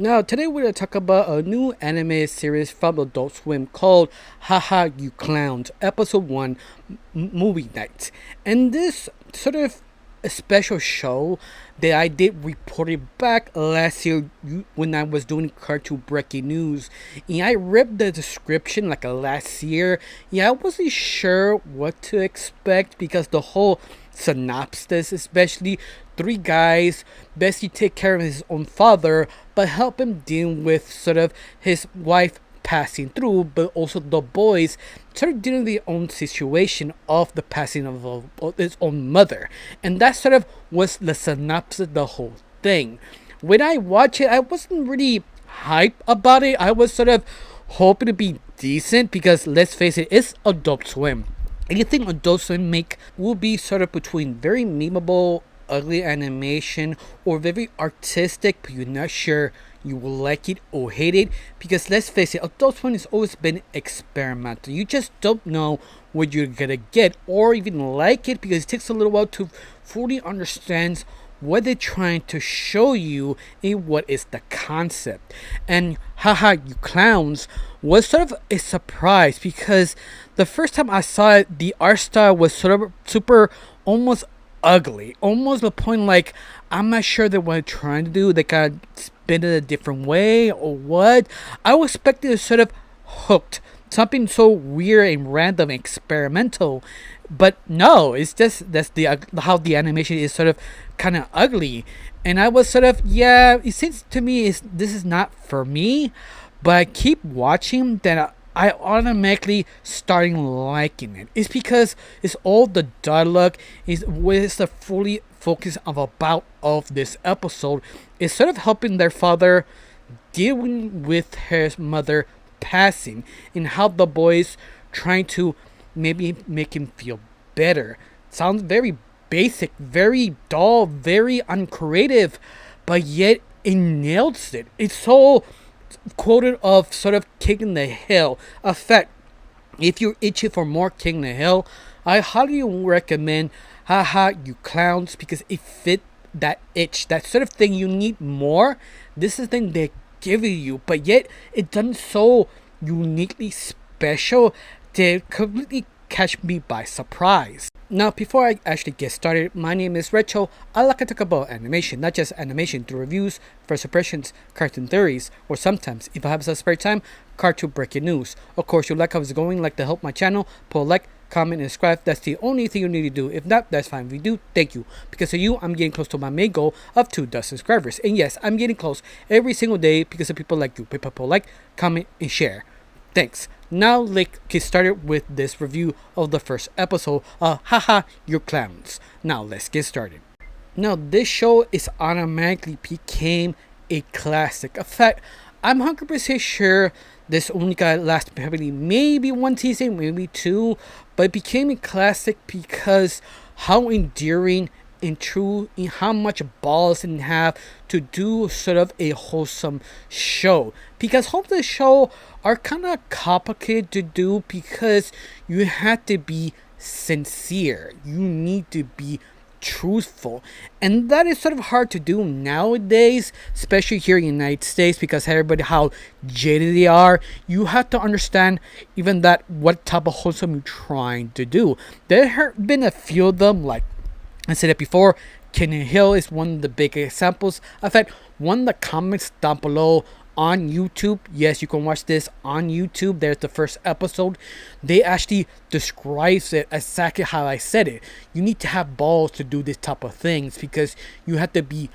Now, today we're going to talk about a new anime series from Adult Swim called Haha You Clowns, Episode 1 Movie Night. And this sort of a special show that I did reported back last year when I was doing Cartoon Breaking News. And I read the description like last year. Yeah, I wasn't sure what to expect because the whole synopsis, especially three guys basically take care of his own father, but help him deal with sort of his wife passing through, but also the boys sort of dealing with their own situation of the passing of his own mother. And that sort of was the synopsis of the whole thing. When I watched it, I wasn't really hype about it. I was sort of hoping to be decent because let's face it, it's Adult Swim. Anything Adult Swim make will be sort of between very memeable, ugly animation or very artistic, but you're not sure you will like it or hate it. Because let's face it, Adult Swim has always been experimental. You just don't know what you're gonna get or even like it because it takes a little while to fully understand what they're trying to show you and what is the concept. And Haha You Clowns was sort of a surprise because the first time I saw it, the art style was sort of super almost ugly. Almost the point like I'm not sure that what they're trying to do, they gotta spin it a different way or what. I was expecting to sort of hooked. Something so weird and random and experimental. But no, it's just that's the how the animation is sort of kind of ugly, and I was sort of it seems to me is this is not for me, but I keep watching then I automatically starting liking it. It's because it's all the dialogue is with the fully focus of about of this episode is sort of helping their father dealing with his mother passing and how the boys trying to maybe make him feel better. Sounds very basic, very dull, very uncreative, but yet it nails it. It's so quoted of sort of King in the Hill effect. If you're itching for more King in the Hill, I highly recommend Haha You Clowns because it fit that itch, that sort of thing you need more. This is the thing they give you, but yet it done so uniquely special to completely catch me by surprise. Now, before I actually get started, my name is Recho. I like to talk about animation, not just animation through reviews, first impressions, cartoon theories, or sometimes, if I have some spare time, cartoon breaking news. Of course, you like how it's going, like to help my channel, put a like, comment, and subscribe. That's the only thing you need to do. If not, that's fine. If you do, thank you. Because of you, I'm getting close to my main goal of 2,000 subscribers. And yes, I'm getting close every single day because of people like you. People like, comment, and share. Thanks. Now let's get started with this review of the first episode of Haha You Clowns. Now let's get started. Now this show is automatically became a classic. In fact, I'm 100% sure this only got last maybe one season, maybe two, but it became a classic because how endearing and true in how much balls and have to do sort of a wholesome show, because wholesome show are kind of complicated to do because you have to be sincere, you need to be truthful, and that is sort of hard to do nowadays, especially here in the United States, because everybody how jaded they are. You have to understand even that what type of wholesome you're trying to do. There have been a few of them, like I said it before, King Hill is one of the big examples. In fact, one of the comments down below on YouTube, yes, you can watch this on YouTube. There's the first episode. They actually describes it exactly how I said it. You need to have balls to do this type of things because you have to be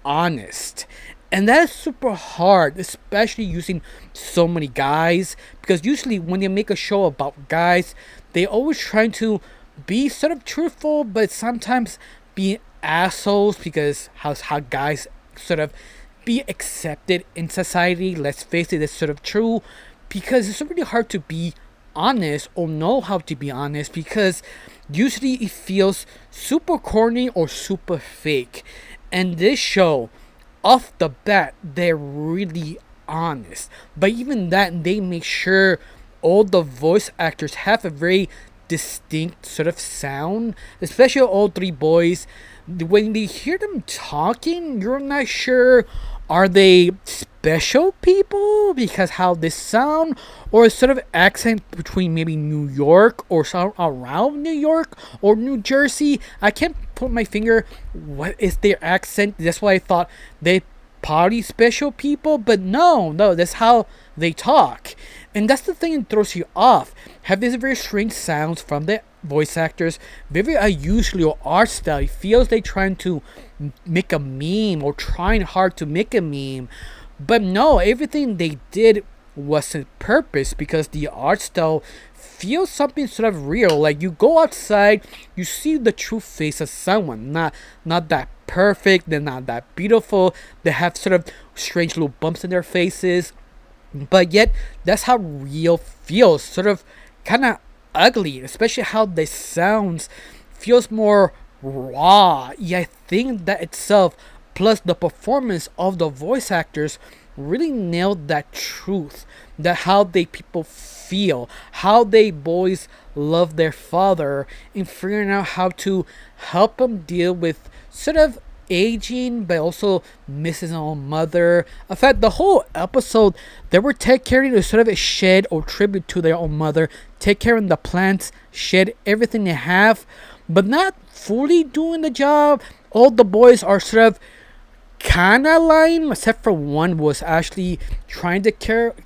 honest. And that is super hard, especially using so many guys. Because usually when they make a show about guys, they always trying to be sort of truthful, but sometimes be assholes because how guys sort of be accepted in society. Let's face it, it's sort of true because it's really hard to be honest or know how to be honest because usually it feels super corny or super fake. And this show, off the bat, they're really honest, but even that, they make sure all the voice actors have a very distinct sort of sound, especially all three boys. When you hear them talking, you're not sure Are they special people because how they sound, or sort of accent between maybe New York or some around New York or New Jersey? I can't put my finger what is their accent. That's why I thought they probably special people, but no, that's how they talk, and that's the thing that throws you off. Have these very strange sounds from the voice actors, very unusual art style. It feels they trying to make a meme or trying hard to make a meme, but no, everything they did was on purpose because the art style feels something sort of real. Like you go outside, you see the true face of someone, not that perfect, they're not that beautiful, they have sort of strange little bumps in their faces, but yet that's how real feels, sort of kind of ugly, especially how they sounds feels more raw. Yeah, I think that itself plus the performance of the voice actors really nailed that truth, that how they people feel, how they boys love their father, and figuring out how to help them deal with sort of aging but also missing his own mother. In fact, the whole episode they were take caring to sort of a shed or tribute to their own mother, take care of the plants, shed everything they have, but not fully doing the job. All the boys are sort of kind of lying, except for one was actually trying to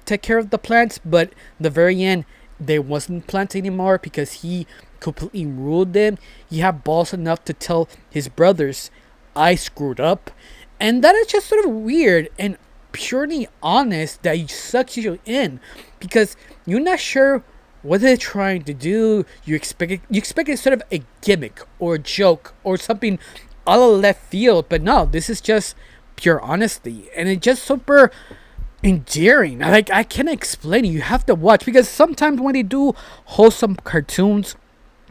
take care of the plants, but the very end they wasn't plants anymore because he completely ruled them. He had balls enough to tell his brothers, I screwed up, and that is just sort of weird and purely honest that he sucks you in because you're not sure what they're trying to do. You expect it sort of a gimmick or a joke or something out of left field, but no, this is just pure honesty, and it's just super endearing. Like I can't explain it. You have to watch because sometimes when they do wholesome cartoons,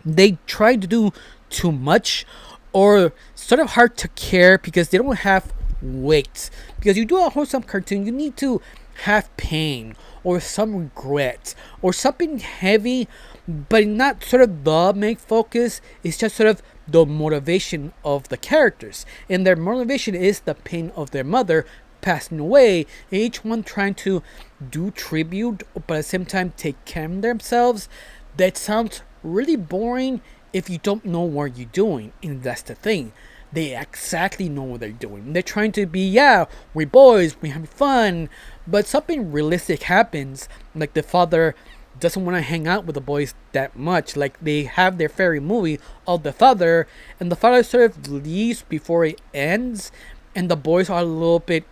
they try to do too much or sort of hard to care because they don't have weight. Because you do a wholesome cartoon, you need to have pain or some regret or something heavy, but not sort of the main focus. It's just sort of the motivation of the characters, and their motivation is the pain of their mother passing away, and each one trying to do tribute but at the same time take care of themselves. That sounds really boring if you don't know what you're doing, and that's the thing. They exactly know what they're doing. They're trying to be, yeah, we're boys, we have fun, but something realistic happens, like the father doesn't want to hang out with the boys that much. Like they have their fairy movie of the father, and the father sort of leaves before it ends, and the boys are a little bit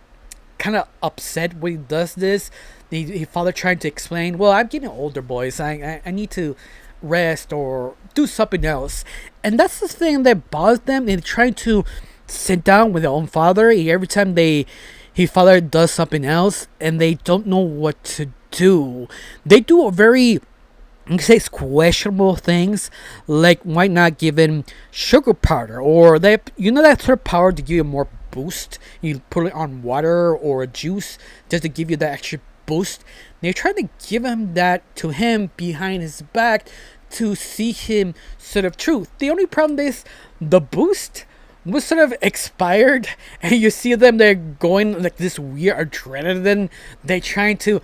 kind of upset when he does this. The father trying to explain, well, I'm getting older, boys. I need to rest or do something else, and that's the thing that bothers them. They're trying to sit down with their own father every time his father does something else, and they don't know what to do. They do a very, you can say, questionable things, like why not give him sugar powder, or that that sort of power to give you more boost. You put it on water or a juice just to give you that extra boost. They're trying to give him that to him behind his back to see him sort of truth. The only problem is the boost was sort of expired, and you see them, they're going like this weird adrenaline. They're trying to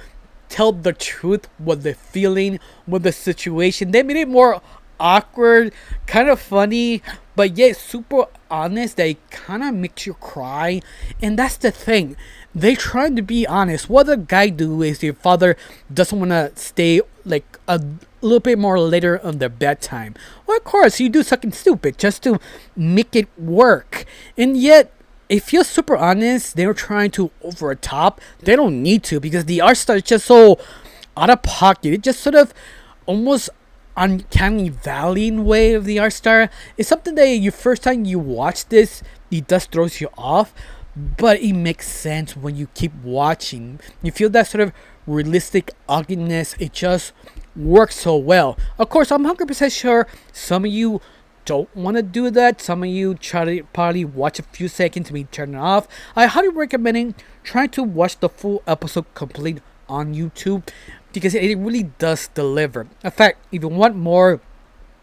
tell the truth, what they're feeling, what the situation. They made it more awkward, kind of funny, but yet super honest. They kind of makes you cry, and that's the thing. They trying to be honest. What the guy do is your father doesn't want to stay like a little bit more later on their bedtime. Well, of course, you do something stupid just to make it work, and yet it feels super honest. They're trying to over the top. They don't need to because the art style is just so out of pocket. It just sort of almost uncanny valley in way of the art style. It's something that you first time you watch this, it just throws you off, but it makes sense when you keep watching. You feel that sort of realistic ugliness. It just works so well. Of course, I'm 100% sure some of you don't want to do that. Some of you try to probably watch a few seconds and be turn it off. I highly recommend trying to watch the full episode complete on YouTube because it really does deliver. In fact, if you want more,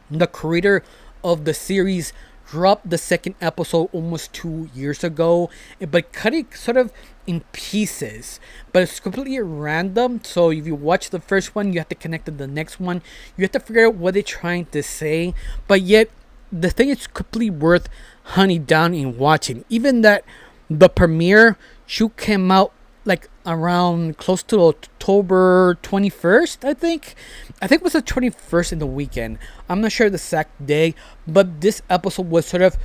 the creator of the series dropped the second episode almost 2 years ago, but cut it sort of in pieces, but it's completely random. So if you watch the first one, you have to connect to the next one. You have to figure out what they're trying to say, but yet the thing is completely worth hunting down and watching. Even that the premiere shoot came out like around close to October 21st, I think. I think it was the 21st in the weekend. I'm not sure the exact day, but this episode was sort of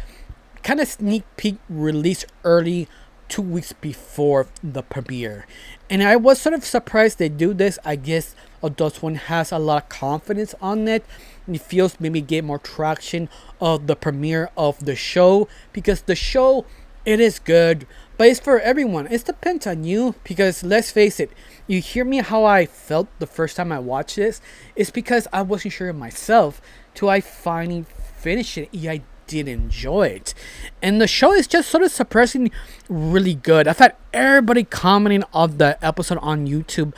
kind of sneak peek released early 2 weeks before the premiere. And I was sort of surprised they do this. I guess Adult Swim has a lot of confidence on it. It feels maybe get more traction of the premiere of the show, because the show, it is good, but it's for everyone. It depends on you, because let's face it, you hear me how I felt the first time I watched this. It's because I wasn't sure of myself till I finally finished it. I did enjoy it, and the show is just sort of surprisingly really good. I've had everybody commenting on the episode on YouTube.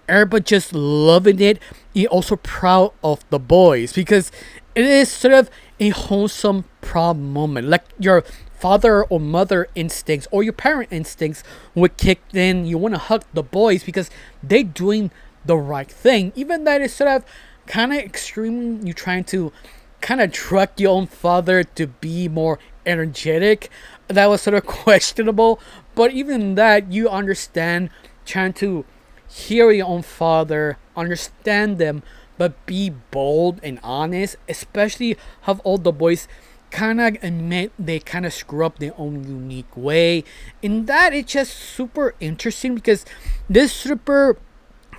Everybody just loving it. You're also proud of the boys, because it is sort of a wholesome proud moment, like your father or mother instincts or your parent instincts would kick in. You want to hug the boys because they doing the right thing, even that is sort of kind of extreme. You trying to kind of truck your own father to be more energetic. That was sort of questionable, but even that, you understand, trying to hear your own father, understand them, but be bold and honest, especially have all the boys kind of admit they kind of screw up their own unique way. And that is just super interesting, because this super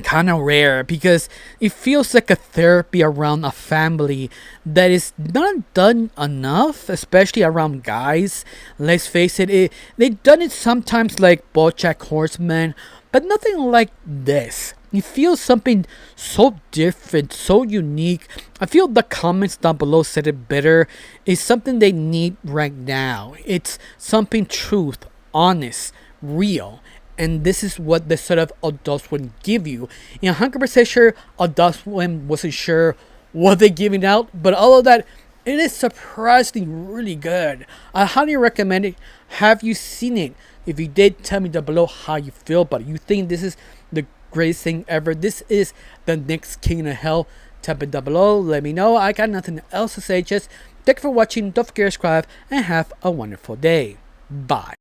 kind of rare, because it feels like a therapy around a family that is not done enough, especially around guys. Let's face it, they've done it sometimes like BoJack Horseman, but nothing like this. It feels something so different, so unique. I feel the comments down below said it better. It's something they need right now. It's something truth, honest, real. And this is what the sort of Adult Swim give you. And 100% sure Adult Swim wasn't sure what they're giving out, but all of that, it is surprisingly really good. I highly recommend it. Have you seen it? If you did, tell me down below how you feel about it. You think this is the greatest thing ever? This is the next King of Hell? Tap it down below. Let me know. I got nothing else to say. Just thank you for watching. Don't forget to subscribe and have a wonderful day. Bye.